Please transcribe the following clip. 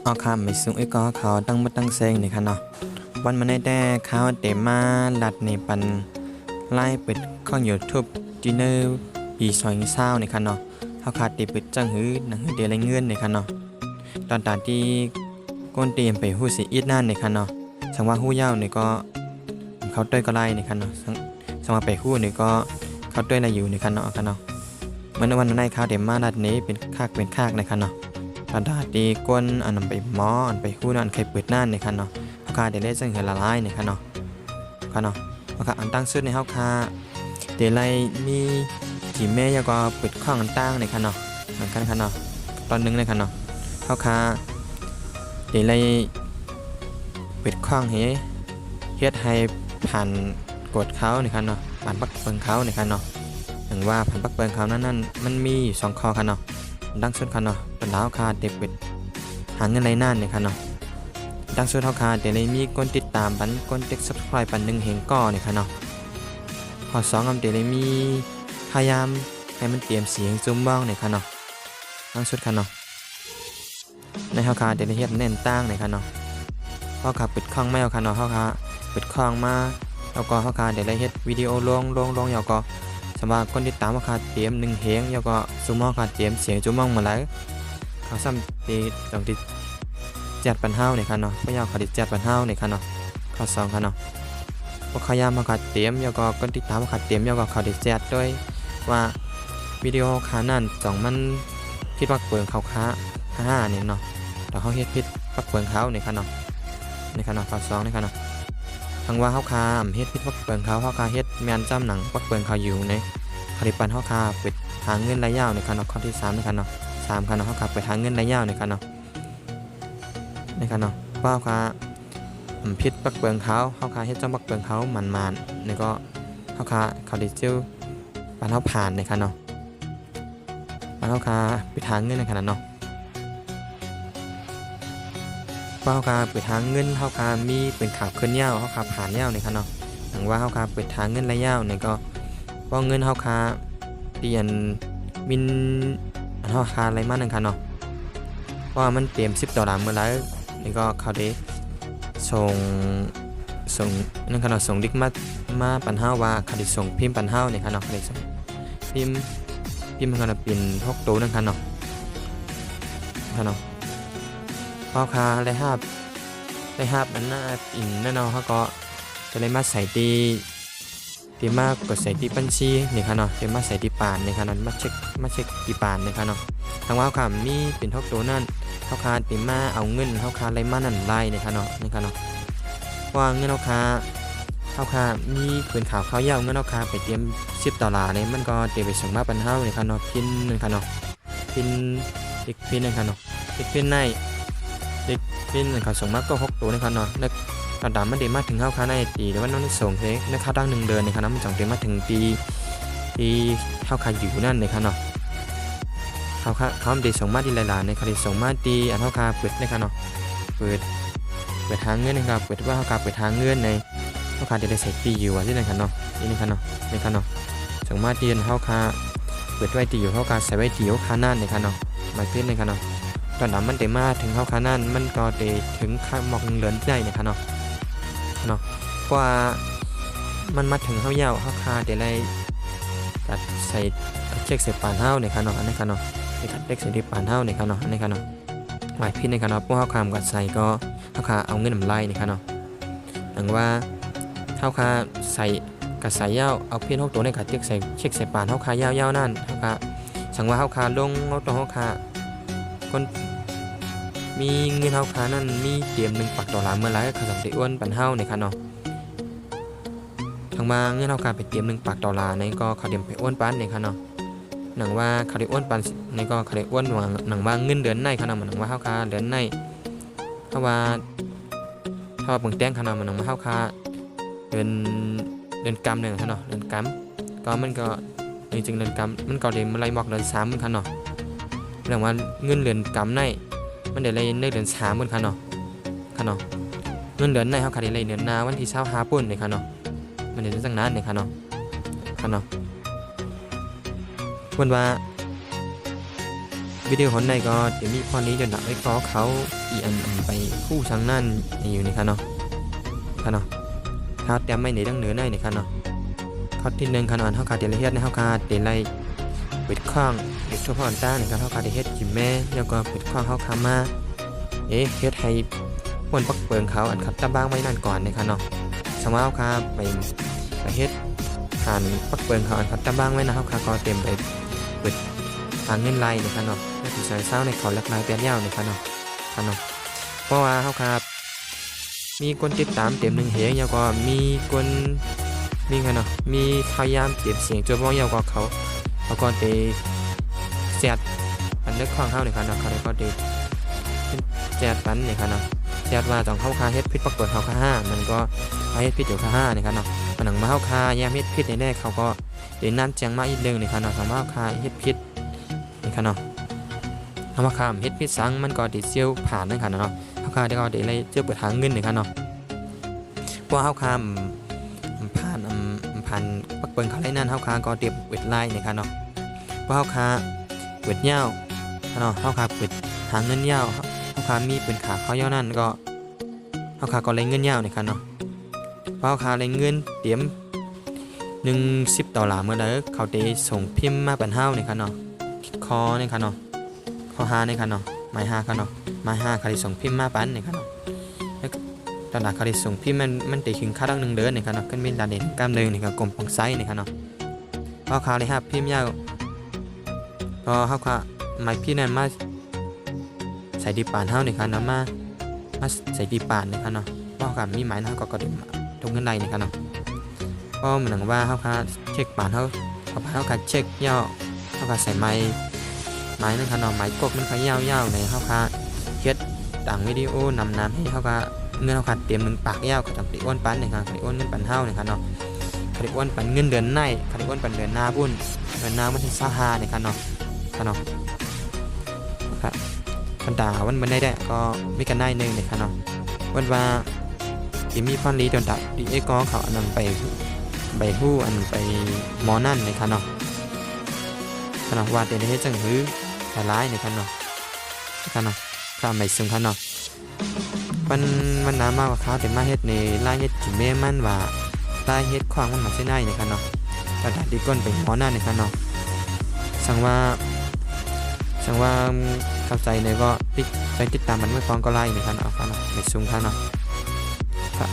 เอาคำไม่สูงไอ้ก็เขาตั้งมาตั้งเซงนี่ค่ะเนาะวันมาได้แต่เขาเตมาลัดในปันไล่เปิดข้องยูทูบจีเนอร์ปีซอยเศร้านี่ค่ะเนาะเขาขาดตีเปิดจังหื้อหนังหื้อเดลัยเงื่อนนี่ค่ะเนาะตอนที่ก้นเตรียมไปหู้สีอีดนั่นนี่ค่ะเนาะสังว่าหู้เย้านี่ก็เขาเต้ยก็ไล่นี่ค่ะเนาะสังว่าไปหู้นี่ก็เขาเต้ยอะไรอยู่นี่ค่ะเนาะค่ะเนาะเมื่อวันมาได้เขาเตมาลัดนี้เป็นคากนี่ค่ะเนาะตอนที่ก้นอันนำไปหมออันไปหู้นั่นเคยเปิดนั่นนี่ค่ะเนาะเขาขาดเดลัยจังหื้อละลายนี่ค่ะเนาะค่ะเนาะเขาขาดอันตั้งสุดในเขาขาเดลัยมีกี่แม่ยก็เปิดข้องอันตั้งนี่ค่ะเนาะเหมือนกันค่ะเนาะตอนนึงเลยค่ะเนาะเขาขาเดลัยเปิดข้องเฮ็ดให้ผ่านกดเขานี่ค่ะเนาะผ่านปักเปิงเขานี่ค่ะเนาะถึงว่าผ่านปักเปิงเขานั่นมันมี2ข้อค่ะเนาะดังสุดค่ะเนาะเป็นดาวคาเด็กเปิดหาเงินไรนั่นนี่ค่ะเนาะดังสุดเท่าคาเดี๋ยวเลยมีคนติดตามปันคนติ๊กซับสไครป์ปัน1เฮงก้อนี่ค่ะเนาะข้อ2เดี๋ยวเลยมีพยายามให้มันเตรียมเสียงจุ้มบ้องนี่ค่ะเนาะดังสุดค่ะเนาะในเท่าคาเดี๋ยวเลยเฮ็ดแน่นตั้งนี่ค่ะเนาะเขาขาปิดข้องไม่เอาค่ะเนาะเขาขาปิดข้องมาแล้วก็เขาขาเดี๋ยวเลยเฮ็ดวิดีโอลงแล้วก็สำหรับคนติดตามเขาขาเตรียม1เฮงแล้วก็ซุ่มเขาขาเตรียมเสียงจุ้มบ้องมาแล้วเขาซ้ำตีตรงที่7,500เนี่ยค่ะเนาะพยายามเขาดิ7,500เนี่ยค่ะเนาะข้อ2ค่ะเนาะพวกขยามเขาขาเตรียมแล้วก็คนติดตามเขาขาเตรียมแล้วก็เขาดิ7ด้วยว่าวิดีโอขานั่น2มันผิดปักเปิงเขาค้า5เนี่ยเนาะแต่เขาเฮ็ดผิดปักเปิงเขาเนี่ยค่ะเนาะในขณะข้อ2ในขณะทั้งว่าเขาคาเฮ็ดผิดปักเปิงเขาคาเฮ็ดแมนจำหนังปักเปิงเขาอยู่ในผลิตภัณฑ์เขาคาเปิดหาเงินระยะยาวในขณะข้อที่3ในขณะ3ขณะเขาคาเปิดหาเงินระยะยาวในขณะในขณะว่าเขาคาผิดปักเปิงเขาคาเฮ็ดจำปักเปิงเขามันนี่ก็เขาดิจิลปันเขาผ่านในขณะปันเขาคาเปิดหาเงินในขณะเนาะเขาคาเปิดทางเงินเขาคามีเป็นข่าวเคลื่อนยาวเขาคาผ่านยาวในค่ะเนาะหลังว่าเขาคาเปิดทางเงินระยะยาวเนี่ยก็เพราะเงินเขาคาเปลี่ยนมินเขาคาอะไรมากนึงค่ะเนาะเพราะมันเตรียม$10เมื่อไรนี่ก็เขาได้ส่งนั่นค่ะเนาะส่งดิกมาปันเฮาว่าเขาได้ส่งพิมพ์ปันเฮาเนี่ยค่ะเนาะเขาได้ส่งพิมพ์มันก็เป็น6 ตัวนั่นค่ะเนาะค่ะเนาะพ่อค้าได้ห้าบนั้นน่าอินนั่นเนาะเขาก็จะได้มาใส่ตีมากกดใส่ตีบัญชีนี่ค่ะเนาะจะมาใส่ตีปานนี่ค่ะเนาะมาเช็คตีปานนี่ค่ะเนาะทางว่าเขามีเป็นทอกตัวนั่นเขาค้าตีมาเอาเงินเขาค้าอะไรมานั่นไล่นี่ค่ะเนาะนี่ค่ะเนาะว่าเงินเขาค้ามีปืนข่าวเขาเย้าเงินเขาค้าไปเตรียม$10เนี่ยมันก็เตรียมไปส่งมาปันเฮานี่ค่ะเนาะพินนี่ค่ะเนาะพินอีกพินนี่ค่ะเนาะอีกพินในพินเขาส่งมาก็6 ตัวนะครับเนาะแล้วกระดาษมันเดมาถึงเข้าค้าในปีหรือว่าน้องส่งเทคนะครับตั้ง1 เดือนนะครับมันจ่องเดมาถึงปีเข้าค้าอยู่นั่นเลยครับเนาะเขาเดส่งมาดีหลายๆในเขาเดส่งมาดีอันเข้าค้าเปิดนะครับเนาะเปิดทางเงินนะครับเปิดว่าเข้าค้าเปิดทางเงินในเข้าค้าเดได้ใส่ปีอยู่ที่นั่นครับเนาะนี่ครับเนาะนี่ครับเนาะส่งมาดีเข้าค้าเปิดไว้ตีอยู่เข้าค้าใส่ไว้ตีเข้าค้านั่นเลยครับเนาะมาขึ้นเลยครับเนาะตอนนั้นมันเตมาถึงเข้าคานั่นมันก็เตถึงข้าหมอกเหลือนได้เนี่ยค่ะเนาะกว่ามันมาถึงเข้าเย้าเข้าคาเตไรตัดใส่เช็คใส่ปานเท้าเนี่ยค่ะเนาะอันนี้ค่ะเนาะในการเช็คใส่ที่ปานเท้าเนี่ยค่ะเนาะอันนี้ค่ะเนาะหมายพิษในค่ะเนาะพวกเข้าคามกับใส่ก็เข้าคาเอาเงินไล่เนี่ยค่ะเนาะหลังว่าเข้าคาใส่กับใส่เย้าเอาเพี้ยน6 ตัวในการเช็คใส่ปานเข้าคาเย้านั่นเข้าคาสั่งว่าเข้าคาลงเอาตัวเข้าคาคนมีเงินเฮาค้านั่นมีเตรียม$1เมื่อไรเขาสั่งได้อ้วนปันเฮาในค่ะเนาะทางมาเงินเฮาค้าไปเตรียม$1ในก็เขาเตรียมไปอ้วนปันในค่ะเนาะหนังว่าเขาได้อ้วนปันในก็เขาได้อ้วนหนังว่าเงินเดือนในค่ะเนาะหนังว่าเฮาค้าเดือนในถ้าว่าเบิ่งแต้งค่ะเนาะหนังว่าเฮาค้าเดือนกำเนี่ยค่ะเนาะเดือนกำก็มันก็จริงๆเดือนกำมันก็ได้มาไล่หมอกเดือน3มันค่ะเนาะหนังว่าเงินเดือนกำในมันเดือนอะไรในเดือน3มันค่ะเนาะเงินเดือนในเขาขาดอะไรเดือนนาวันที่25ปุ่นเนี่ยค่ะเนาะมันเดือนจังนั้นเนี่ยค่ะเนาะวันว่า วิดีโอคนใดก็เดี๋ยวมีพอนี้จนดักไอ้ก็เขาอีอันไปคู่ทางนั่นอยู่นี่ค่ะเนาะค่ะเนาะเขาเตรียมไม่ในดังเหนือในนี่ค่ะเนาะเขาที่1ค่ะเนาะเฮาขาดเดลเฮ็ดในเฮาขาดเดลไลปิดข้างเด็กทั่วพรต้าในการเฮาขาดเฮ็ดกินแม่แล้วก็ปิดข้างเฮาขามาเฮ็ดให้ป่นปักเปิงเขาอันขัดตะบ้างไว้นั่นก่อนนี่ค่ะเนาะสมมุติเฮาขาไปเฮ็ดหันปักเปิงเขาอันขัดตะบ้างไว้นะเฮาขาก็เต็มไปเปิดทางเงินไล่นี่ค่ะเนาะแล้วสิใส่เศร้าในเขาหลักลายเปลี่ยนยาวนี่ค่ะเนาะเพราะว่าเฮาขามีคนติดตามเต็ม1เหงแล้วก็มีคนมีค่ะเนาะมีพยายามเก็บเสียงจนบ่ยาวกว่าเขาก็ได้แซดอันนึกข้างเฮานี่ค่ะเนาะเขาได้ก็ได้แซดปันนี่ค่ะเนาะแซดว่าต้องเข้าคาเฮ็ดผิดปักเปิดเขาคา5มันก็เฮ็ดผิดอยู่คา5นี่ค่ะเนาะมันหนังมาเข้าคาแยมเฮ็ดผิดแน่ๆเขาก็ได้นำแจ้งมาอีกนึงนี่ค่ะเนาะสำหรับเข้าคาเฮ็ดผิดนี่ค่ะเนาะเข้าคาเฮ็ดผิดซังมันก็ได้เซียวผ่านนั่นค่ะเนาะเข้าคาได้ก็ได้เลยเจอเปิดทางเงินนี่ค่ะเนาะเพราะเข้าคาผ่านปักเปิงเขาไล่นั่นเข้าคาก็เตรียมเวทไล่นี่ค่ะเนาะเพราะเข้าคาเปิดยาวเนาะเข้าคาเปิดทางเงินยาวเข้าคามีเป็นขาเขายาวนั่นก็เข้าคาก็เลยเงินยาวนี่ค่ะเนาะเพราะเข้าคาเลยเงินเตรียม$10เมื่อใดเขาได้ส่งพิมพ์มาเป็นเฮานี่ค่ะเนาะคอนี่ค่ะเนาะคอ5นี่ค่ะเนาะหมาย5ค่ะเนาะหมาย5เขาได้ส่งพิมพ์มาปันนี่ค่ะเนาะตอนนั้นเขาได้ส่งพิมพ์มันได้ถึงค่าตั้ง1เดือนนี่ค่ะเนาะขึ้นเป็นดานเด่นกล้ามเดือนนี่ก็กลมปองไซส์นี่ค่ะเนาะเพราะเขาได้รับพิมพ์ยาวพอเขาก็หมายพิมพ์นั้นมาใส่ดีปานเฮานี่ค่ะเนาะมาใส่ดีปานนี่ค่ะเนาะเพราะเขามีหมายนะก็ได้ตรงเงินใดนี่ค่ะเนาะก็เหมือนว่าเขาเช็คปานเขาเช็คยาวเขาใส่ไม้นั่นค่ะเนาะไม้กบมันเขายาวในเขาเฮ็ดต่างวิดีโอนำน้ำให้เขาเงินเขาเตรียม1ปากยาวก็ทำติอ้วนปันนี่ค่ะติอ้วนเงินปันเฮานี่ค่ะเนาะติอ้วนปันเงินเดือนในติอ้วนปันเดือนหน้าบุญเดือนหน้าวันที่25นี่ค่ะเนาะครับคันดาวันได้ก็มีกันได้นึงนี่ค่ะเนาะวันว่าที่มีพรลีโดนดับดีเอก็เขานำไปใบหู้อันไปหมอนั่นนี่ค่ะเนาะว่าแต่ได้เฮ็ดจังหือหลายนี่ค่ะเนาะข้าไม่ซึ่งค่ะเนาะมันน้ำมากกว่าเขาแต่มาเฮ็ดในลายเฮ็ดกินแม่มันว่าลายเฮ็ดควางมันมาใช่ได้นี่ค่ะเนาะกระดาษดีก้นไปหมอนั่นนี่ค่ะเนาะสั่งว่าเข้าใจเลยก็ไปติดตามมันไม่ฟ้องก็ไล่นี่ค่ะเนาะไม่ซุ่มค่ะเนาะครับ